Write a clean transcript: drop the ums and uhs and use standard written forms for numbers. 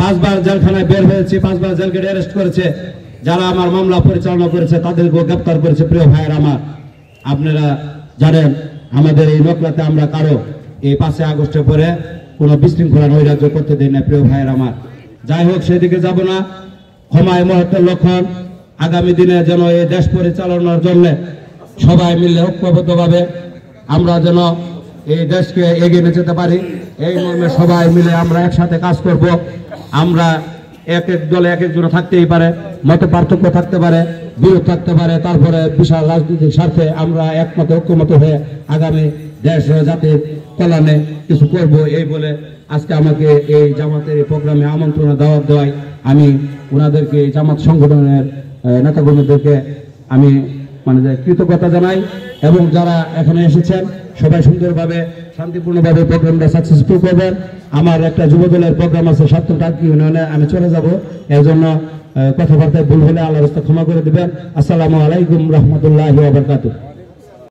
5বার জেলখানায় বের হয়েছি, 5বার জেল গেটে অ্যারেস্ট করেছে। যারা আমার মামলা পরিচালনা করেছে তাদেরকে গ্রেফতার করেছে। প্রিয় ভাইয়ের আমার, আপনারা জানেন আমাদের এই নকলাতে আমরা কারো এই 5 আগস্টের পরে কোনো বিশৃঙ্খলা নৈরাজ্য করতে দেই না। প্রিয় ভাইয়ের আমার, যাই হোক সেদিকে যাব না। ক্ষমায় মুহূর্তের লক্ষণ। আগামী দিনে যেন এই দেশ পরিচালনার জন্য সবাই মিলে ঐক্যবদ্ধভাবে আমরা যেন এই দেশকে এগিয়ে নিয়ে যেতে পারি, এই মর্মে সবাই মিলে আমরা একসাথে কাজ করব। আমরা এক এক দলে এক একজন থাকতেই পারে, মত পার্থক্য থাকতে পারে, বিরোধ থাকতে পারে, তারপরে বিশাল রাজনৈতিক স্বার্থে আমরা একমত ঐক্যমত হয়ে আগামী দেশ ও জাতির কল্যাণে কিছু করব। এই বলে আজকে আমাকে এই জামাতের এই প্রোগ্রামে আমন্ত্রণ দাওয়াত দেওয়ায় আমি ওনাদেরকে জামাত সংগঠনের নেতাকর্মীদেরকে আমি কৃতজ্ঞতা জানাই। এবং যারা এখানে এসেছেন সবাই সুন্দরভাবে শান্তিপূর্ণভাবে প্রোগ্রামটা সাকসেসফুল করবেন। আমার একটা যুবদলের প্রোগ্রাম আছে 7 টাকি ইউনিয়নে, আমি চলে যাব। এর জন্য কথাবার্তায় ভুল হলে আল্লাহর রাস্তায় ক্ষমা করে দিবেন। আসসালামু আলাইকুম রহমতুল্লাহি ওয়া বারাকাতুহু।